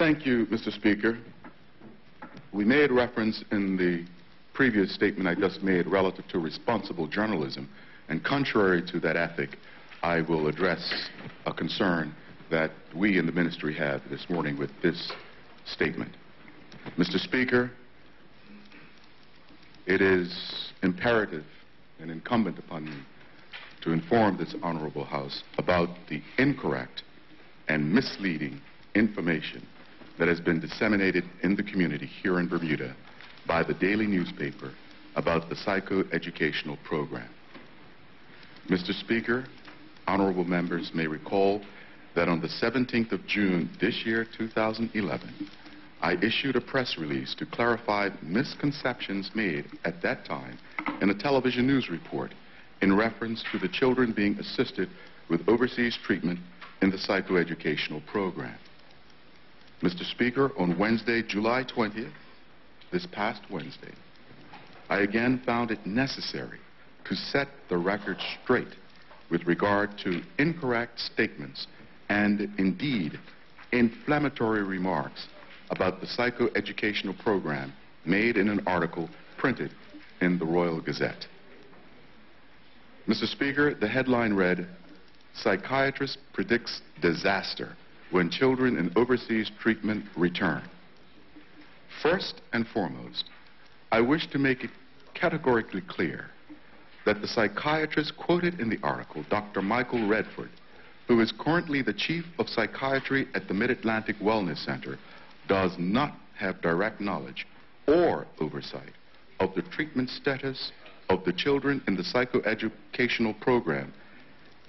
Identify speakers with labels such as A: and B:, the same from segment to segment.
A: Thank you, Mr. Speaker. We made reference in the previous statement I just made relative to responsible journalism, and contrary to that ethic, I will address a concern that we in the ministry have this morning with this statement. Mr. Speaker, it is imperative and incumbent upon me to inform this honorable House about the incorrect and misleading information that has been disseminated in the community here in Bermuda by the daily newspaper about the psycho-educational program. Mr. Speaker, honorable members may recall that on the 17th of June this year, 2011, I issued a press release to clarify misconceptions made at that time in a television news report in reference to the children being assisted with overseas treatment in the psychoeducational program. Mr. Speaker, on Wednesday, July 20th, this past Wednesday, I again found it necessary to set the record straight with regard to incorrect statements and, indeed, inflammatory remarks about the psychoeducational program made in an article printed in the Royal Gazette. Mr. Speaker, the headline read, "Psychiatrist predicts disaster when children in overseas treatment return." First and foremost, I wish to make it categorically clear that the psychiatrist quoted in the article, Dr. Michael Redford, who is currently the chief of psychiatry at the Mid-Atlantic Wellness Center, does not have direct knowledge or oversight of the treatment status of the children in the psychoeducational program,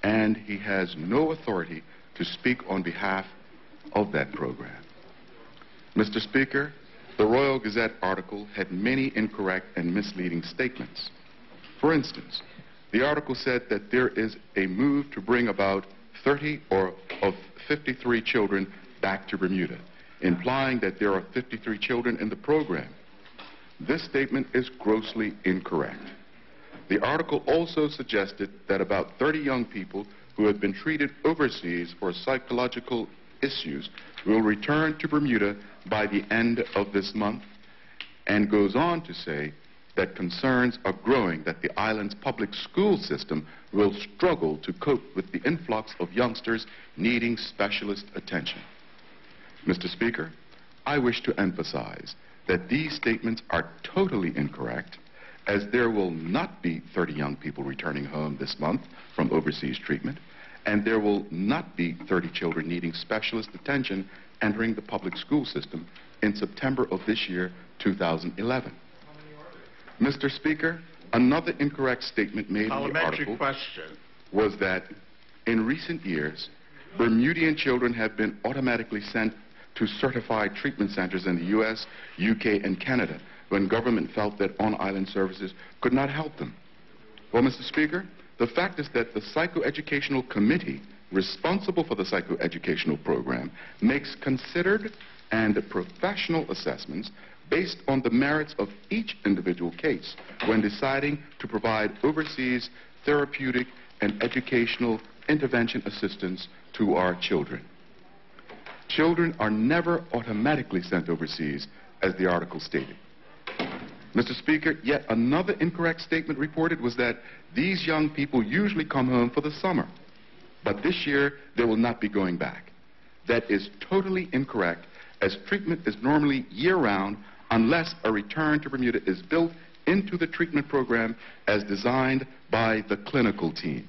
A: and he has no authority to speak on behalf of that program. Mr. Speaker, the Royal Gazette article had many incorrect and misleading statements. For instance, the article said that there is a move to bring about 30 of 53 children back to Bermuda, implying that there are 53 children in the program. This statement is grossly incorrect. The article also suggested that about 30 young people who have been treated overseas for psychological issues will return to Bermuda by the end of this month, and goes on to say that concerns are growing that the island's public school system will struggle to cope with the influx of youngsters needing specialist attention. Mr. Speaker, I wish to emphasize that these statements are totally incorrect, as there will not be 30 young people returning home this month from overseas treatment, and there will not be 30 children needing specialist attention entering the public school system in September of this year, 2011. Mr. Speaker, another incorrect statement made in the article was that in recent years, Bermudian children have been automatically sent to certified treatment centers in the U.S., UK, and Canada when government felt that on-island services could not help them. Well, Mr. Speaker, the fact is that the Psychoeducational Committee responsible for the psychoeducational program makes considered and professional assessments based on the merits of each individual case when deciding to provide overseas therapeutic and educational intervention assistance to our children. Children are never automatically sent overseas, as the article stated. Mr. Speaker, yet another incorrect statement reported was that these young people usually come home for the summer, but this year they will not be going back. That is totally incorrect, as treatment is normally year-round unless a return to Bermuda is built into the treatment program as designed by the clinical team.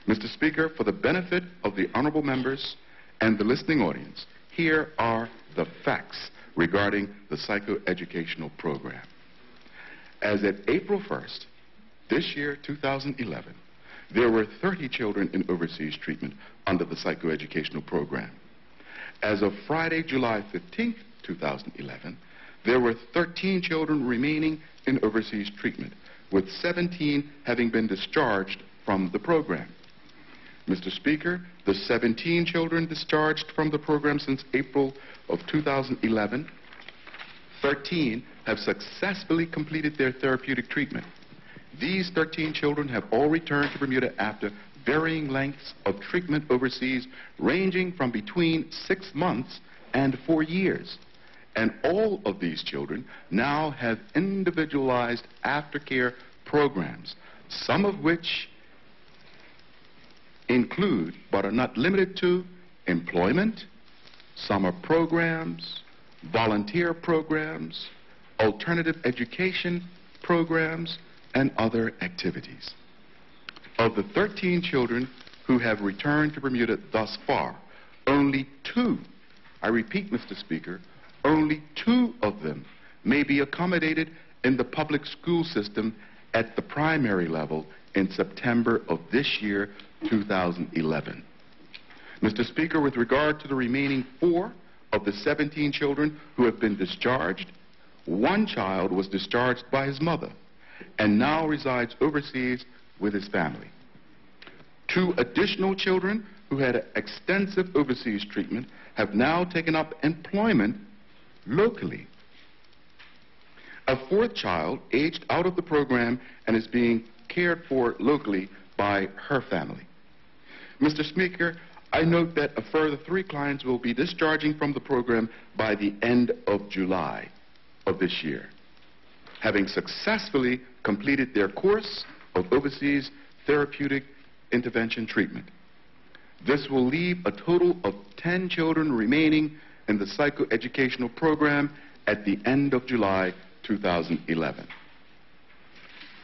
A: Mr. Speaker, for the benefit of the honorable members and the listening audience, here are the facts regarding the psychoeducational program. As at April 1st, this year, 2011, there were 30 children in overseas treatment under the psychoeducational program. As of Friday, July 15th, 2011, there were 13 children remaining in overseas treatment, with 17 having been discharged from the program. Mr. Speaker, the 17 children discharged from the program since April of 2011, 13 have successfully completed their therapeutic treatment. These 13 children have all returned to Bermuda after varying lengths of treatment overseas, ranging from between 6 months and for years. And all of these children now have individualized aftercare programs, some of which include, but are not limited to, employment, summer programs, volunteer programs, alternative education programs, and other activities. Of the 13 children who have returned to Bermuda thus far, only 2, I repeat, Mr. Speaker, only 2 of them may be accommodated in the public school system at the primary level in September of this year, 2011. Mr. Speaker, with regard to the remaining 4 of the 17 children who have been discharged, 1 child was discharged by his mother and now resides overseas with his family. 2 additional children who had extensive overseas treatment have now taken up employment locally. A 4th child aged out of the program and is being cared for locally by her family. Mr. Speaker, I note that a further 3 clients will be discharging from the program by the end of July of this year, having successfully completed their course of overseas therapeutic intervention treatment. This will leave a total of 10 children remaining in the psychoeducational program at the end of July 2011.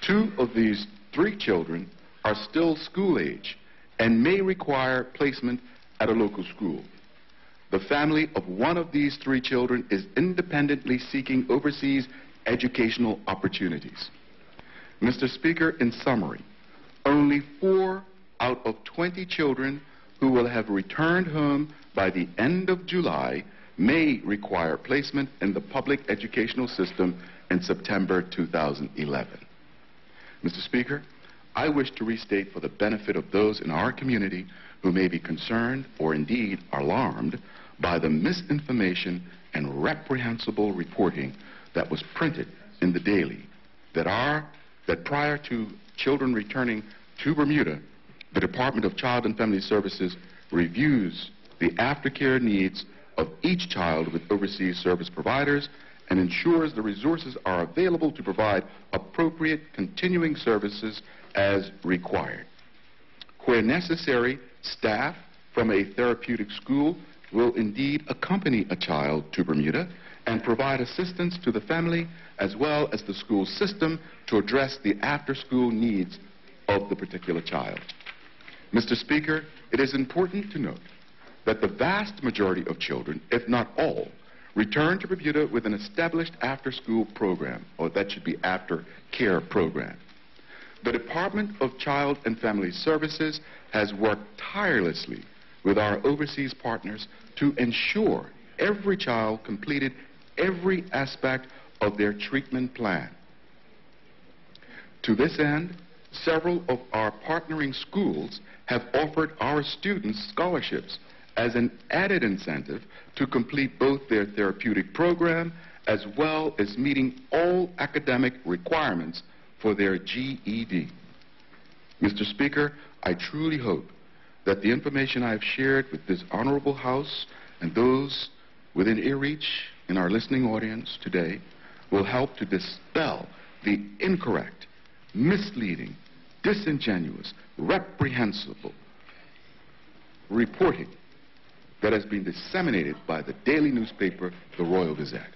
A: 2 of these 3 children are still school age and may require placement at a local school. The family of one of these 3 children is independently seeking overseas educational opportunities. Mr. Speaker, in summary, only 4 out of 20 children who will have returned home by the end of July may require placement in the public educational system in September 2011. Mr. Speaker, I wish to restate for the benefit of those in our community who may be concerned or indeed alarmed by the misinformation and reprehensible reporting that was printed in the Daily that prior to children returning to Bermuda, the Department of Child and Family Services reviews the aftercare needs of each child with overseas service providers and ensures the resources are available to provide appropriate continuing services as required. Where necessary, staff from a therapeutic school will indeed accompany a child to Bermuda and provide assistance to the family as well as the school system to address the after-school needs of the particular child. Mr. Speaker, it is important to note that the vast majority of children, if not all, return to Bermuda with an established after-school program, or that should be after-care program. The Department of Child and Family Services has worked tirelessly with our overseas partners to ensure every child completed every aspect of their treatment plan. To this end, several of our partnering schools have offered our students scholarships as an added incentive to complete both their therapeutic program as well as meeting all academic requirements for their GED. Mr. Speaker, I truly hope that the information I have shared with this honorable House and those within ear reach in our listening audience today will help to dispel the incorrect, misleading, disingenuous, reprehensible reporting that has been disseminated by the daily newspaper, the Royal Gazette.